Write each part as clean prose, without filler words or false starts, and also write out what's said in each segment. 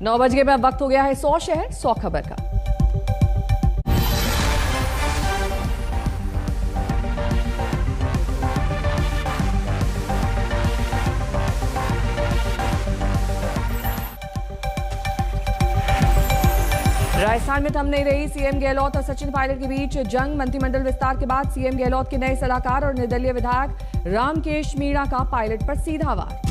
9 बज गए में अब वक्त हो गया है 100 शहर 100 खबर का। राजस्थान में थम नहीं रही सीएम गहलोत और सचिन पायलट के बीच जंग। मंत्रिमंडल विस्तार के बाद सीएम गहलोत के नए सलाहकार और निर्दलीय विधायक रामकेश मीणा का पायलट पर सीधा वार।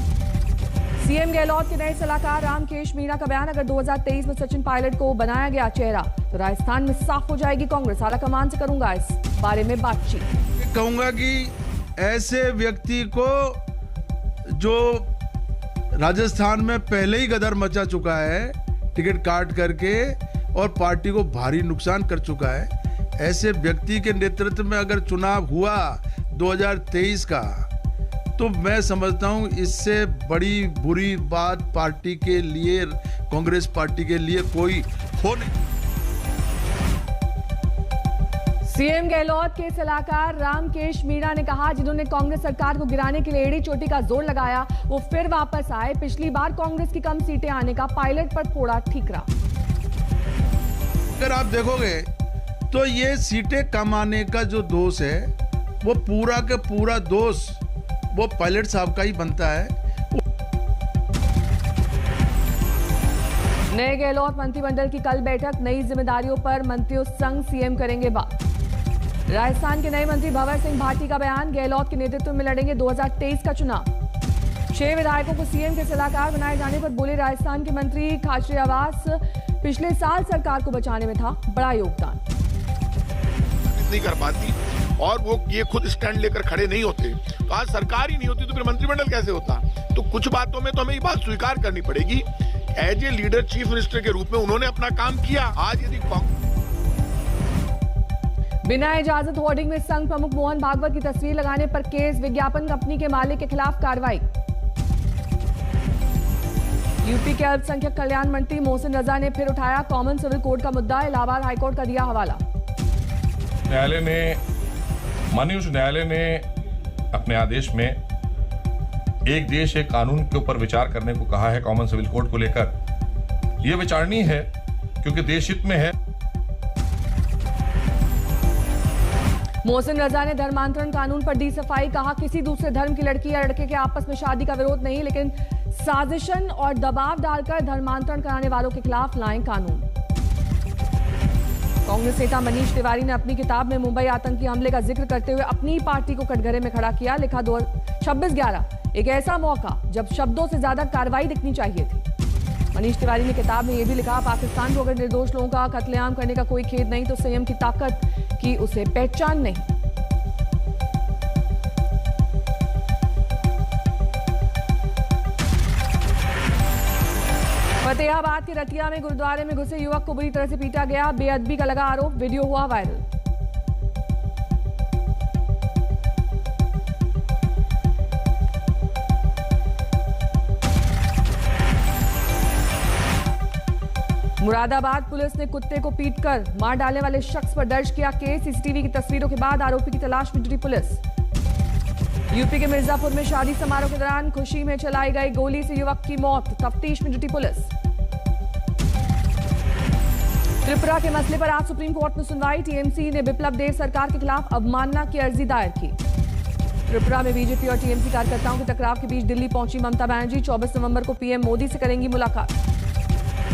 सीएम गहलोत के नए सलाहकार रामकेश मीणा का बयान, अगर 2023 में सचिन पायलट को बनाया गया चेहरा तो राजस्थान में साफ हो जाएगी कांग्रेस। आला कमान से करूंगा इस बारे में बातचीत। कहूंगा कि ऐसे व्यक्ति को जो राजस्थान में पहले ही गदर मचा चुका है टिकट काट करके और पार्टी को भारी नुकसान कर चुका है, ऐसे व्यक्ति के नेतृत्व में अगर चुनाव हुआ 2023 का तो मैं समझता हूं इससे बड़ी बुरी बात पार्टी के लिए, कांग्रेस पार्टी के लिए कोई हो नहीं। सीएम गहलोत के सलाहकार रामकेश मीणा ने कहा, जिन्होंने कांग्रेस सरकार को गिराने के लिए एड़ी चोटी का जोर लगाया वो फिर वापस आए। पिछली बार कांग्रेस की कम सीटें आने का पायलट पर फोड़ा ठीकरा। अगर आप देखोगे तो ये सीटें कम आने का जो दोष है वो पूरा का पूरा दोष वो पायलट साहब का ही बनता है। नए गहलोत मंत्रिमंडल की कल बैठक, नई जिम्मेदारियों पर मंत्रियों संग सीएम करेंगे बात। राजस्थान के नए मंत्री भंवर सिंह भाटी का बयान, गहलोत के नेतृत्व में लड़ेंगे 2023 का चुनाव। 6 विधायकों को सीएम के सलाहकार बनाए जाने पर बोले राजस्थान के मंत्री, खाचरे आवास पिछले साल सरकार को बचाने में था बड़ा योगदान। नहीं कर पाती और वो ये खुद स्टैंड लेकर खड़े नहीं होते तो आज सरकार ही नहीं होती तो फिर मंत्रिमंडल कैसे होता। तो कुछ बातों में तो हमें ये बात स्वीकार करनी पड़ेगी, as a leader chief minister के रूप में उन्होंने अपना काम किया। आज यदि बिना इजाजत होर्डिंग में संघ प्रमुख मोहन भागवत की तस्वीर लगाने पर केस, विज्ञापन कंपनी के मालिक के खिलाफ कार्रवाई। यूपी के अल्पसंख्यक कल्याण मंत्री मोहसिन रजा ने फिर उठाया कॉमन सिविल कोड का मुद्दा, इलाहाबाद हाईकोर्ट का दिया हवाला। माननीय उच्च न्यायालय ने अपने आदेश में एक देश एक कानून के ऊपर विचार करने को कहा है। कॉमन सिविल कोड को लेकर यह विचारणीय है क्योंकि देश हित में है। मोहसिन रजा ने धर्मांतरण कानून पर दी सफाई, कहा किसी दूसरे धर्म की लड़की या लड़के के आपस में शादी का विरोध नहीं, लेकिन साजिशन और दबाव डालकर धर्मांतरण कराने वालों के खिलाफ लाएं कानून। कांग्रेस नेता मनीष तिवारी ने अपनी किताब में मुंबई आतंकी हमले का जिक्र करते हुए अपनी पार्टी को कटघरे में खड़ा किया। लिखा 26/11 एक ऐसा मौका जब शब्दों से ज्यादा कार्रवाई दिखनी चाहिए थी। मनीष तिवारी ने किताब में यह भी लिखा, पाकिस्तान को अगर निर्दोष लोगों का कत्लेआम करने का कोई खेद नहीं तो संयम की ताकत की उसे पहचान नहीं। फतेहाबाद के रतिया में गुरुद्वारे में घुसे युवक को बुरी तरह से पीटा गया, बेअदबी का लगा आरोप, वीडियो हुआ वायरल। मुरादाबाद पुलिस ने कुत्ते को पीटकर मार डालने वाले शख्स पर दर्ज किया केस। सीसीटीवी की तस्वीरों के बाद आरोपी की तलाश में जुटी पुलिस। यूपी के मिर्जापुर में शादी समारोह के दौरान खुशी में चलाई गई गोली से युवक की मौत, तफ्तीश में जुटी पुलिस। त्रिपुरा के मसले पर आज सुप्रीम कोर्ट में सुनवाई, टीएमसी ने बिप्लब देव सरकार के खिलाफ अवमानना की अर्जी दायर की। त्रिपुरा में बीजेपी और टीएमसी कार्यकर्ताओं के टकराव के बीच दिल्ली पहुंची ममता बनर्जी, 24 नवंबर को पीएम मोदी से करेंगी मुलाकात।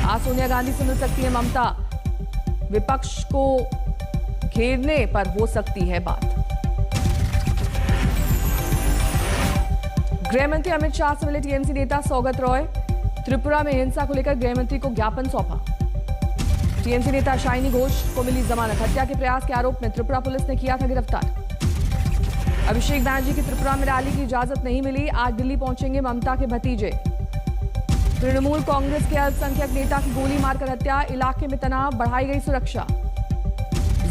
आज सोनिया गांधी से मिल सकती है ममता, विपक्ष को घेरने पर हो सकती है बात। गृहमंत्री अमित शाह से मिले टीएमसी नेता सौगत रॉय, त्रिपुरा में हिंसा को लेकर गृहमंत्री को ज्ञापन सौंपा। टीएमसी नेता शाइनी घोष को मिली जमानत, हत्या के प्रयास के आरोप में त्रिपुरा पुलिस ने किया था गिरफ्तार। अभिषेक बैनर्जी की त्रिपुरा में रैली की इजाजत नहीं मिली, आज दिल्ली पहुंचेंगे ममता के भतीजे। तृणमूल कांग्रेस के अल्पसंख्यक नेता की गोली मारकर हत्या, इलाके में तनाव, बढ़ाई गई सुरक्षा।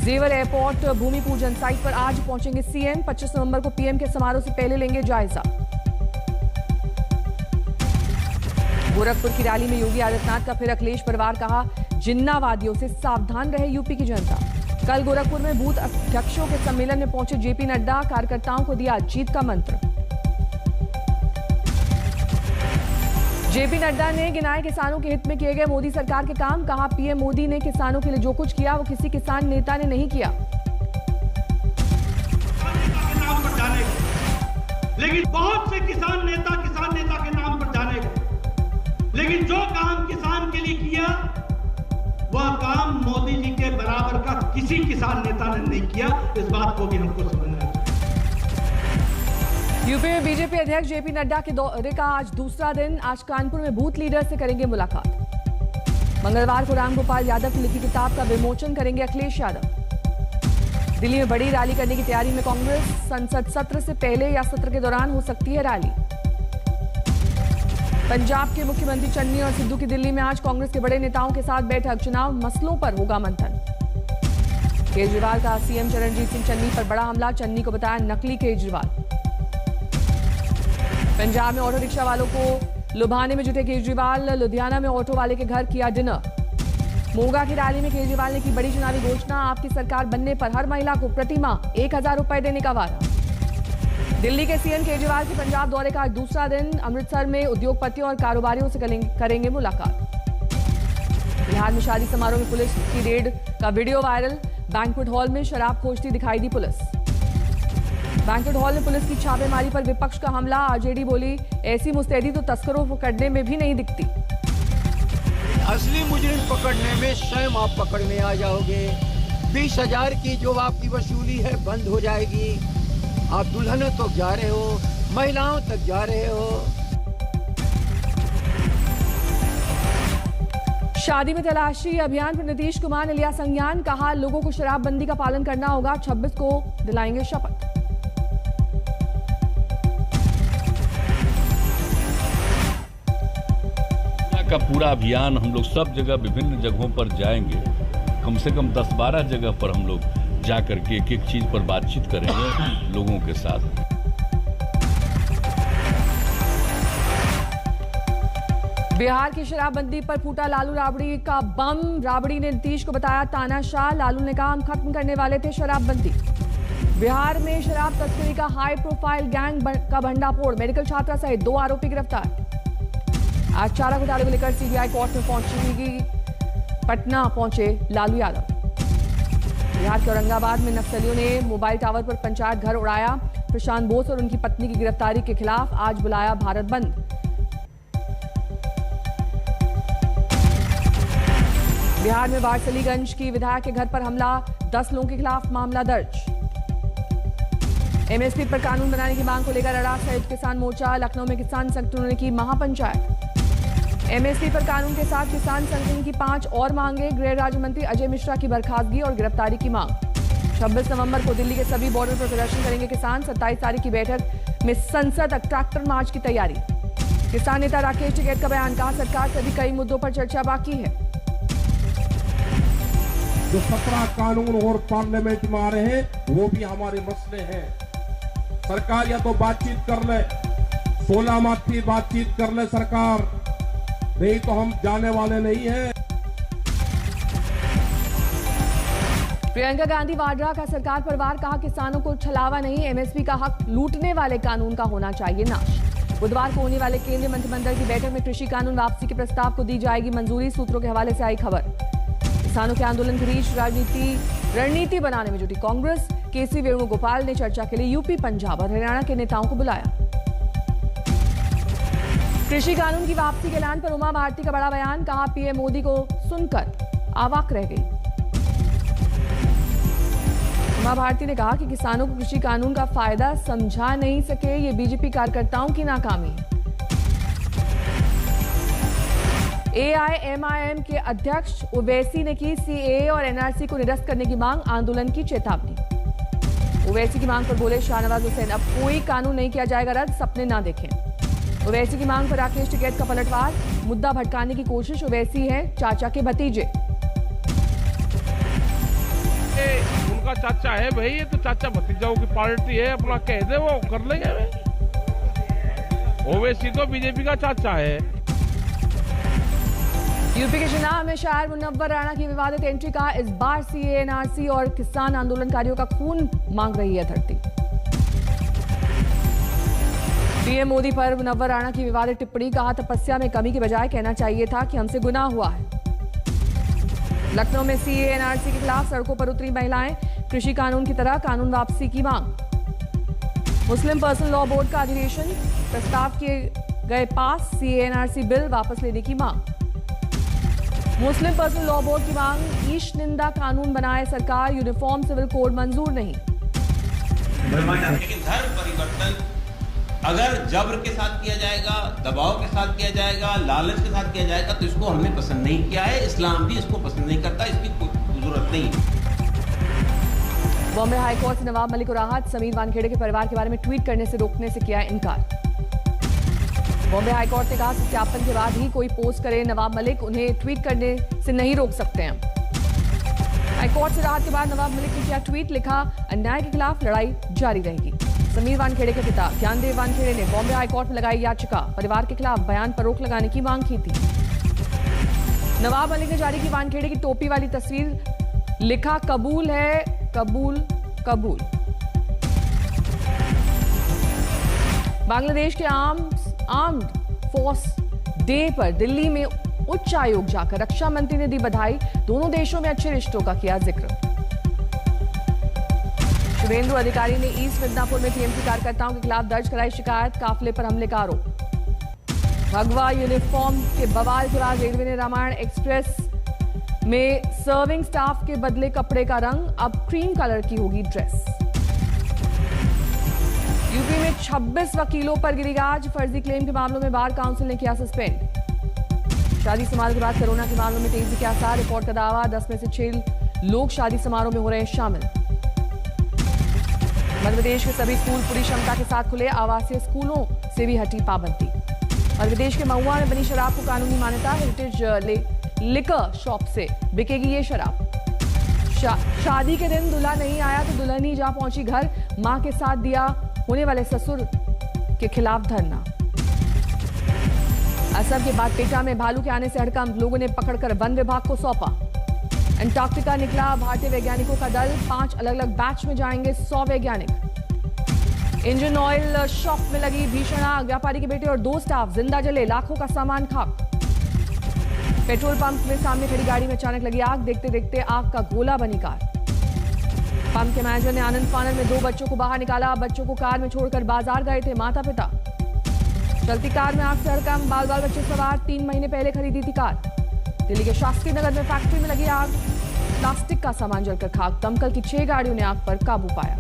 जेवर एयरपोर्ट भूमि पूजन साइट पर आज पहुंचेंगे सीएम, 25 नवंबर को पीएम के समारोह से पहले लेंगे जायजा। गोरखपुर की रैली में योगी आदित्यनाथ का फिर अखिलेश परिवार, कहा जिन्नावादियों से सावधान रहे यूपी की जनता। कल गोरखपुर में बूथ अध्यक्षों के सम्मेलन में पहुंचे जेपी नड्डा, कार्यकर्ताओं को दिया जीत का मंत्र। जेपी नड्डा ने गिनाए किसानों के हित में किए गए मोदी सरकार के काम। कहा पीएम मोदी ने किसानों के लिए जो कुछ किया वो किसी किसान नेता ने नहीं किया। लेकिन बहुत से किसान नेता के नाम पर जाने गए, लेकिन जो काम किसान के लिए किया वह काम मोदी जी के बराबर का किसी किसान नेता ने नहीं किया। इस बात को भी हमको समझना है। यूपी में बीजेपी अध्यक्ष जेपी नड्डा के दौरे का आज दूसरा दिन। आज कानपुर में बूथ लीडर से करेंगे मुलाकात। मंगलवार को रामगोपाल यादव की लिखी किताब का विमोचन करेंगे अखिलेश यादव। दिल्ली में बड़ी रैली करने की तैयारी में कांग्रेस। संसद सत्र से पहले या सत्र के दौरान हो सकती है रैली। पंजाब के मुख्यमंत्री चन्नी और सिद्धू की दिल्ली में आज कांग्रेस के बड़े नेताओं के साथ बैठक। चुनाव मसलों पर होगा मंथन। केजरीवाल का सीएम चरणजीत सिंह चन्नी पर बड़ा हमला। चन्नी को बताया नकली केजरीवाल। पंजाब में ऑटो रिक्शा वालों को लुभाने में जुटे केजरीवाल। लुधियाना में ऑटो वाले के घर किया डिनर। मोगा की रैली में केजरीवाल ने की बड़ी चुनावी घोषणा। आपकी सरकार बनने पर हर महिला को प्रतिमाह 1000 रुपए देने का वादा। दिल्ली के सीएम केजरीवाल के पंजाब दौरे का दूसरा दिन। अमृतसर में उद्योगपतियों और कारोबारियों से करेंगे मुलाकात। बिहार में शादी समारोह में पुलिस की रेड का वीडियो वायरल। बैंक्वेट हॉल में शराब खोजती दिखाई दी पुलिस। बैंक्वेट हॉल में पुलिस की छापेमारी पर विपक्ष का हमला। आरजेडी बोली ऐसी मुस्तैदी तो तस्करों को पकड़ने में भी नहीं दिखती। असली मुजरिम पकड़ने में स्वयं आप पकड़ने आ जाओगे। 20,000 की जो आपकी वसूली है बंद हो जाएगी। आप दुल्हनों तक जा रहे हो, महिलाओं तक जा रहे हो। शादी में तलाशी अभियान पर नीतीश कुमार ने लिया संज्ञान। कहा लोगों को शराबबंदी का पालन करना होगा। 26 को दिलाएंगे शपथ। का पूरा अभियान हम लोग सब जगह विभिन्न जगहों पर जाएंगे। कम से कम 10-12 जगह पर हम लोग जा करके एक एक चीज पर बातचीत करेंगे लोगों के साथ। बिहार की शराबबंदी पर फूटा लालू राबड़ी का बम। राबड़ी ने नीतीश को बताया तानाशाह। लालू ने कहा हम खत्म करने वाले थे शराबबंदी। बिहार में शराब तस्करी का हाई प्रोफाइल गैंग का भंडाफोड़। मेडिकल छात्रा सहित 2 आरोपी गिरफ्तार। आज चारा घोटाले को लेकर सीबीआई कोर्ट में पहुंचेगी। पटना पहुंचे लालू यादव। बिहार के औरंगाबाद में नक्सलियों ने मोबाइल टावर पर पंचायत घर उड़ाया। प्रशांत बोस और उनकी पत्नी की गिरफ्तारी के खिलाफ आज बुलाया भारत बंद। बिहार में वारसलीगंज की विधायक के घर पर हमला। 10 लोगों के खिलाफ मामला दर्ज। एमएसपी पर कानून बनाने की मांग को लेकर अड़ा संयुक्त किसान मोर्चा। लखनऊ में किसान संगठनों ने की महापंचायत। एमएसपी पर कानून के साथ किसान संगठन की 5 और मांगे। गृह राज्य मंत्री अजय मिश्रा की बर्खास्तगी और गिरफ्तारी की मांग। 26 नवंबर को दिल्ली के सभी बॉर्डर पर प्रदर्शन करेंगे किसान। 27 तारीख की बैठक में संसद तक ट्रैक्टर मार्च की तैयारी। किसान नेता राकेश टिकैत का बयान। कहा सरकार से अभी कई मुद्दों पर चर्चा बाकी है। जो 17 कानून और पार्लियामेंट में आ रहे हैं वो भी हमारे मसले हैं। सरकार या तो बातचीत कर ले, 16 माह की बातचीत कर ले सरकार, नहीं तो हम जाने वाले नहीं हैं। प्रियंका गांधी वाड्रा का सरकार पर वार। कहा किसानों को छलावा नहीं, एमएसपी का हक लूटने वाले कानून का होना चाहिए नाश। बुधवार को होने वाले केंद्रीय मंत्रिमंडल की बैठक में कृषि कानून वापसी के प्रस्ताव को दी जाएगी मंजूरी। सूत्रों के हवाले से आई खबर। किसानों के आंदोलन के बीच रणनीति बनाने में जुटी कांग्रेस। केसी वेणुगोपाल ने चर्चा के लिए यूपी, पंजाब और हरियाणा के नेताओं को बुलाया। कृषि कानून की वापसी के ऐलान पर उमा भारती का बड़ा बयान। कहा पीएम मोदी को सुनकर अवाक रह गई। उमा भारती ने कहा कि किसानों को कृषि कानून का फायदा समझा नहीं सके, ये बीजेपी कार्यकर्ताओं की नाकामी है। एआईएमआईएम के अध्यक्ष ओवैसी ने की सीएए और एनआरसी को निरस्त करने की मांग। आंदोलन की चेतावनी। ओवैसी की मांग पर बोले शाहनवाज हुसैन, अब कोई कानून नहीं किया जाएगा रद्द, सपने ना देखें। ओवैसी की मांग पर राकेश टिकैत का पलटवार। मुद्दा भटकाने की कोशिश। ओवैसी है चाचा के भतीजे। उनका चाचा है भाई, ये तो चाचा भतीजाओं की पार्टी है, अपना कह दे वो कर लेंगे। ओवैसी तो बीजेपी का चाचा है। यूपी के चुनाव में शायर मुनव्वर राणा की विवादित एंट्री। का इस बार सीएए, एनआरसी और किसान आंदोलनकारियों का खून मांग रही है धरती। पीएम मोदी पर मुनव्वर राणा की विवादित टिप्पणी, कहा तपस्या में कमी के बजाय कहना चाहिए था कि हमसे गुनाह हुआ है। लखनऊ में सीए एनआरसी के खिलाफ सड़कों पर उतरी महिलाएं, कृषि कानून की तरह कानून वापसी की मांग। मुस्लिम पर्सनल लॉ बोर्ड का अधिवेशन, प्रस्ताव किए गए पास, सीए एनआरसी बिल वापस लेने की मांग। मुस्लिम पर्सनल लॉ बोर्ड की मांग, ईश निंदा कानून बनाए सरकार, यूनिफॉर्म सिविल कोड मंजूर नहीं। लेकिन धर्म परिवर्तन अगर जबर के साथ किया जाएगा, दबाव के साथ किया जाएगा, लालच के साथ किया जाएगा तो इसको हमने पसंद नहीं किया है। इस्लाम भी इसको पसंद नहीं करता, इसकी कोई जरूरत नहीं है। बॉम्बे हाईकोर्ट से नवाब मलिक को राहत, समीर वानखेड़े के परिवार के बारे में ट्वीट करने से रोकने से किया इनकार। बॉम्बे हाईकोर्ट ने कहा सत्यापन के बाद ही कोई पोस्ट करे नवाब मलिक, उन्हें ट्वीट करने से नहीं रोक सकते हैं। हाईकोर्ट से राहत के बाद नवाब मलिक ने किया ट्वीट, लिखा अन्याय के खिलाफ लड़ाई जारी रहेगी। समीर वानखेड़े के पिता ज्ञानदेव वानखेड़े ने बॉम्बे हाईकोर्ट में लगाई याचिका, परिवार के खिलाफ बयान पर रोक लगाने की मांग की थी। नवाब मलिक ने जारी की वानखेड़े की टोपी वाली तस्वीर, लिखा कबूल है कबूल कबूल। बांग्लादेश के आर्म्ड फोर्स डे पर दिल्ली में उच्च आयोग जाकर रक्षा मंत्री ने दी बधाई, दोनों देशों में अच्छे रिश्तों का किया जिक्र। शुभेंदु अधिकारी ने ईस्ट मिदनापुर में टीएमसी कार्यकर्ताओं के खिलाफ दर्ज कराई शिकायत, काफिले पर हमले का आरोप। भगवा यूनिफॉर्म के बवाल के बाद रेलवे ने रामायण एक्सप्रेस में सर्विंग स्टाफ के बदले कपड़े का रंग, अब क्रीम कलर की होगी ड्रेस। यूपी में 26 वकीलों पर गिरी गाज, फर्जी क्लेम के मामलों में बार काउंसिल ने किया सस्पेंड। शादी समारोह के बाद कोरोना के मामलों में तेजी के आसार, रिपोर्ट का दावा 10 में से 6 लोग शादी समारोह में हो रहे हैं शामिल। मध्य प्रदेश के सभी स्कूल पूरी क्षमता के साथ खुले, आवासीय स्कूलों से भी हटी पाबंदी। मध्य प्रदेश के महुआ में बनी शराब को कानूनी मान्यता, हेरिटेज लिकर शॉप से बिकेगी ये शराब। शादी के दिन दूल्हा नहीं आया तो दुल्हन ही जा पहुंची घर, मां के साथ दिया होने वाले ससुर के खिलाफ धरना। असम के बाद पेटा में भालू के आने से हड़कंप, लोगों ने पकड़कर वन विभाग को सौंपा। एंटार्क्टिका निकला भारतीय वैज्ञानिकों का दल, 5 अलग अलग बैच में जाएंगे 100 वैज्ञानिक। इंजन ऑयल शॉप में लगी भीषण आग, व्यापारी के बेटे और 2 स्टाफ जिंदा जले, लाखों का सामान खाक। पेट्रोल पंप में सामने खड़ी गाड़ी में अचानक लगी आग, देखते देखते आग का गोला बनी कार। पंप के मैनेजर ने आनंद फानन में 2 बच्चों को बाहर निकाला, बच्चों को कार में छोड़कर बाजार गए थे माता पिता। चलती कार में आग से हड़कंप, बाल बच्चे सवार, 3 महीने पहले खरीदी थी कार। दिल्ली के शास्त्री नगर में फैक्ट्री में लगी आग, प्लास्टिक का सामान जलकर खाक, दमकल की 6 गाड़ियों ने आग पर काबू पाया।